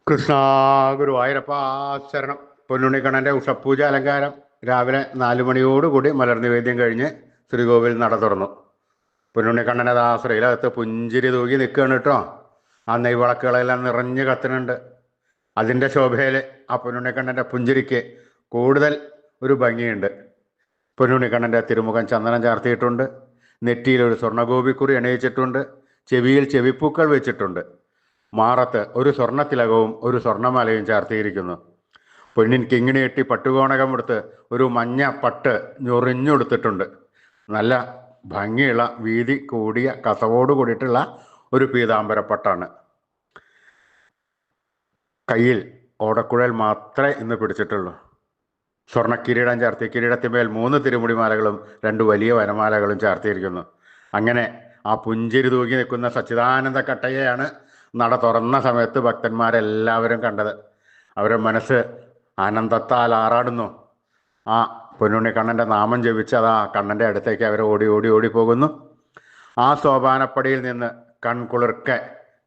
കൃഷ്ണ ഗുരുവായൂരപ്പ ശരണം. പൊന്നുണ്ണിക്കണ്ണൻ്റെ ഉഷപ്പൂജ അലങ്കാരം രാവിലെ 4 മണിയോടുകൂടി മലർനിവേദ്യം കഴിഞ്ഞ് ശ്രീകോവിൽ നട തുറന്നു. പൊന്നുണ്ണിക്കണ്ണനത് ശ്രീലകത്ത് പുഞ്ചിരി തൂകി നിൽക്കുകയാണ് കേട്ടോ. ആ നെയ്വിളക്കുകളെല്ലാം നിറഞ്ഞു കത്തുന്നുണ്ട്. അതിൻ്റെ ശോഭയിൽ ആ പൊന്നുണ്ണിക്കണ്ണൻ്റെ പുഞ്ചിരിക്ക് കൂടുതൽ ഒരു ഭംഗിയുണ്ട്. പൊന്നുണ്ണിക്കണ്ണൻ്റെ തിരുമുഖം ചന്ദനം ചാർത്തിയിട്ടുണ്ട്. നെറ്റിയിൽ ഒരു സ്വർണ്ണഗോപിക്കുറി അണിയിച്ചിട്ടുണ്ട്. ചെവിയിൽ ചെവിപ്പൂക്കൾ വെച്ചിട്ടുണ്ട്. മാറത്ത് ഒരു സ്വർണ്ണത്തിലകവും ഒരു സ്വർണ്ണമാലയും ചാർത്തിയിരിക്കുന്നു. പൊന്നിൻ കിങ്ങിണി കെട്ടി പട്ടുകോണകം എടുത്ത് ഒരു മഞ്ഞ പട്ട് ഞൊറിഞ്ഞെടുത്തിട്ടുണ്ട്. നല്ല ഭംഗിയുള്ള വീതി കൂടിയ കസവോട് കൂടിയിട്ടുള്ള ഒരു പീതാംബരപ്പട്ടാണ്. കയ്യിൽ ഓടക്കുഴൽ മാത്രമേ ഇന്ന് പിടിച്ചിട്ടുള്ളൂ. സ്വർണ്ണ കിരീടം ചാർത്തി കിരീടത്തിന്മേൽ 3 തിരുമുടിമാലകളും 2 വലിയ വനമാലകളും ചാർത്തിയിരിക്കുന്നു. അങ്ങനെ ആ പുഞ്ചിരി തൂകി നിൽക്കുന്ന സച്ചിദാനന്ദ കട്ടയെയാണ് നട തുറന്ന സമയത്ത് ഭക്തന്മാരെല്ലാവരും കണ്ടത്. അവരുടെ മനസ്സ് ആനന്ദത്താൽ ആറാടുന്നു. ആ പൊന്നുണ്ണിക്കണ്ണൻ്റെ നാമം ജപിച്ച് അതാ കണ്ണൻ്റെ അടുത്തേക്ക് അവർ ഓടി ഓടി ഓടി പോകുന്നു. ആ സോപാനപ്പടിയിൽ നിന്ന് കൺകുളിർക്കെ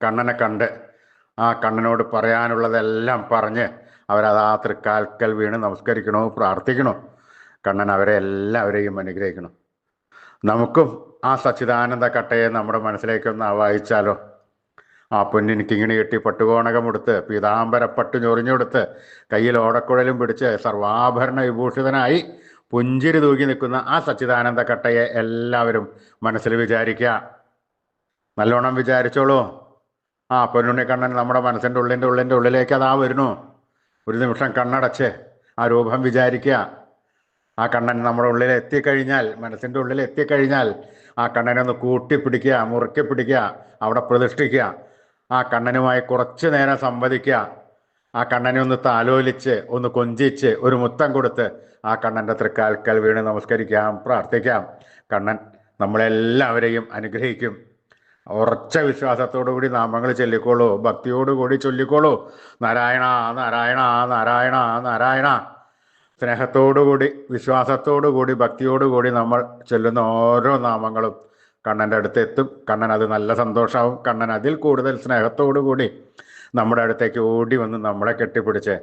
കണ്ണനെ കണ്ട് ആ കണ്ണനോട് പറയാനുള്ളതെല്ലാം പറഞ്ഞ് അവരതാ തൃക്കാൽക്കൽ വീണ് നമസ്കരിക്കണോ, പ്രാർത്ഥിക്കണോ. കണ്ണൻ അവരെ എല്ലാവരെയും അനുഗ്രഹിക്കണം. നമുക്കും ആ സച്ചിദാനന്ദ കട്ടയെ നമ്മുടെ മനസ്സിലേക്കൊന്ന് ആവാഹിച്ചാലോ. ആ പൊന്നിന് കിങ്ങിണി കെട്ടി പട്ടുകോണകമെടുത്ത് പീതാംബരപ്പട്ട് ഞൊറിഞ്ഞെടുത്ത് കയ്യിൽ ഓടക്കുഴലും പിടിച്ച് സർവാഭരണ വിഭൂഷിതനായി പുഞ്ചിരി തൂകി നിൽക്കുന്ന ആ സച്ചിദാനന്ദ കട്ടയെ എല്ലാവരും മനസ്സിൽ വിചാരിക്കുക. നല്ലോണം വിചാരിച്ചോളൂ. ആ പൊന്നുണ്ണിക്കണ്ണൻ നമ്മുടെ മനസ്സിൻ്റെ ഉള്ളിലേക്ക് അതാ വരുന്നു. ഒരു നിമിഷം കണ്ണടച്ച് ആ രൂപം വിചാരിക്കുക. ആ കണ്ണൻ നമ്മുടെ ഉള്ളിൽ എത്തിക്കഴിഞ്ഞാൽ, മനസ്സിൻ്റെ ഉള്ളിൽ എത്തിക്കഴിഞ്ഞാൽ ആ കണ്ണനെ ഒന്ന് കൂട്ടിപ്പിടിക്കുക, മുറുക്കി പിടിക്കുക, അവിടെ പ്രതിഷ്ഠിക്കുക. ആ കണ്ണനുമായി കുറച്ച് നേരം സംവദിക്കുക. ആ കണ്ണനെ ഒന്ന് താലോലിച്ച് ഒന്ന് കൊഞ്ചിച്ച് ഒരു മുത്തം കൊടുത്ത് ആ കണ്ണൻ്റെ തൃക്കാൽക്കൽ വീണ് നമസ്കരിക്കാം, പ്രാർത്ഥിക്കാം. കണ്ണൻ നമ്മളെല്ലാവരെയും അനുഗ്രഹിക്കും. ഉറച്ച വിശ്വാസത്തോടുകൂടി നാമങ്ങൾ ചൊല്ലിക്കോളൂ, ഭക്തിയോടുകൂടി ചൊല്ലിക്കോളൂ. നാരായണ നാരായണ നാരായണ നാരായണ. സ്നേഹത്തോടുകൂടി വിശ്വാസത്തോടുകൂടി ഭക്തിയോടുകൂടി നമ്മൾ ചൊല്ലുന്ന ഓരോ നാമങ്ങളും കണ്ണൻ്റെ അടുത്ത് എത്തും. കണ്ണൻ അത് നല്ല സന്തോഷമാവും. കണ്ണൻ അതിൽ കൂടുതൽ സ്നേഹത്തോടുകൂടി നമ്മുടെ അടുത്തേക്ക് ഓടി വന്ന് നമ്മളെ കെട്ടിപ്പിടിച്ച്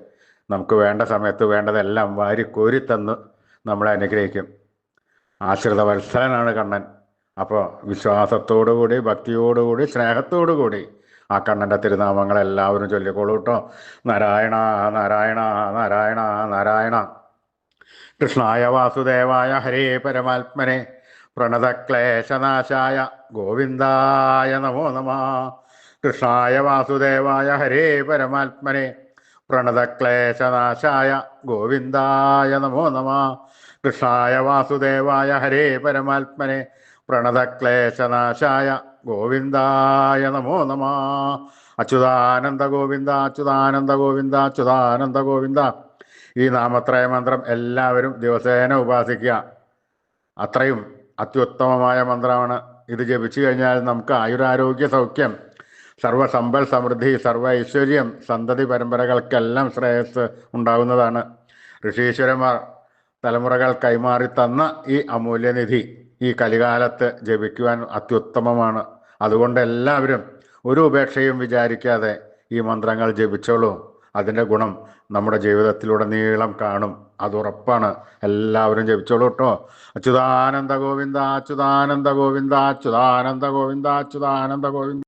നമുക്ക് വേണ്ട സമയത്ത് വേണ്ടതെല്ലാം വാരിക്കോരി തന്ന് നമ്മളെ അനുഗ്രഹിക്കും. ആശ്രിതവത്സലനാണ് കണ്ണൻ. അപ്പോൾ വിശ്വാസത്തോടുകൂടി ഭക്തിയോടുകൂടി സ്നേഹത്തോടുകൂടി ആ കണ്ണൻ്റെ തിരുനാമങ്ങളെല്ലാവരും ചൊല്ലിക്കോളൂ കേട്ടോ. നാരായണ നാരായണ നാരായണ നാരായണ. കൃഷ്ണായ വാസുദേവായ ഹരേ പരമാത്മനെ പ്രണതക്ലേശനാശായ ഗോവിന്ദായ നമോ നമഃ. കൃഷ്ണായ വാസുദേവായ ഹരേ പരമാത്മനെ പ്രണതക്ലേശനാശായ ഗോവിന്ദായ നമോ നമഃ. കൃഷ്ണായ വാസുദേവായ ഹരേ പരമാത്മനെ പ്രണതക്ലേശനാശായ ഗോവിന്ദായ നമോ നമഃ. അച്യുതാനന്ദ ഗോവിന്ദ അച്യുതാനന്ദ ഗോവിന്ദ അച്യുതാനന്ദ ഗോവിന്ദ. ഈ നാമത്രയ മന്ത്രം എല്ലാവരും ദിവസേന ഉപാസിക്കുക. അത്രയും അത്യുത്തമമായ മന്ത്രമാണ്. ഇത് ജപിച്ചു കഴിഞ്ഞാൽ നമുക്ക് ആയുരാരോഗ്യ സൗഖ്യം, സർവ്വസമ്പൽ സമൃദ്ധി, സർവ്വ ഐശ്വര്യം, സന്തതി പരമ്പരകൾക്കെല്ലാം ശ്രേയസ് ഉണ്ടാകുന്നതാണ്. ഋഷീശ്വരന്മാർ തലമുറകൾ കൈമാറി തന്ന ഈ അമൂല്യനിധി ഈ കലികാലത്ത് ജപിക്കുവാൻ അത്യുത്തമമാണ്. അതുകൊണ്ട് എല്ലാവരും ഒരു ഉപേക്ഷയും വിചാരിക്കാതെ ഈ മന്ത്രങ്ങൾ ജപിച്ചോളൂ. അതിൻ്റെ ഗുണം നമ്മുടെ ജീവിതത്തിലുടനീളം കാണും, അതുറപ്പാണ്. എല്ലാവരും ജപിച്ചോളൂ കേട്ടോ. അച്യുതാനന്ദ ഗോവിന്ദ അച്യുതാനന്ദ ഗോവിന്ദ അച്യുതാനന്ദ ഗോവിന്ദ അച്യുതാനന്ദ ഗോവിന്ദ.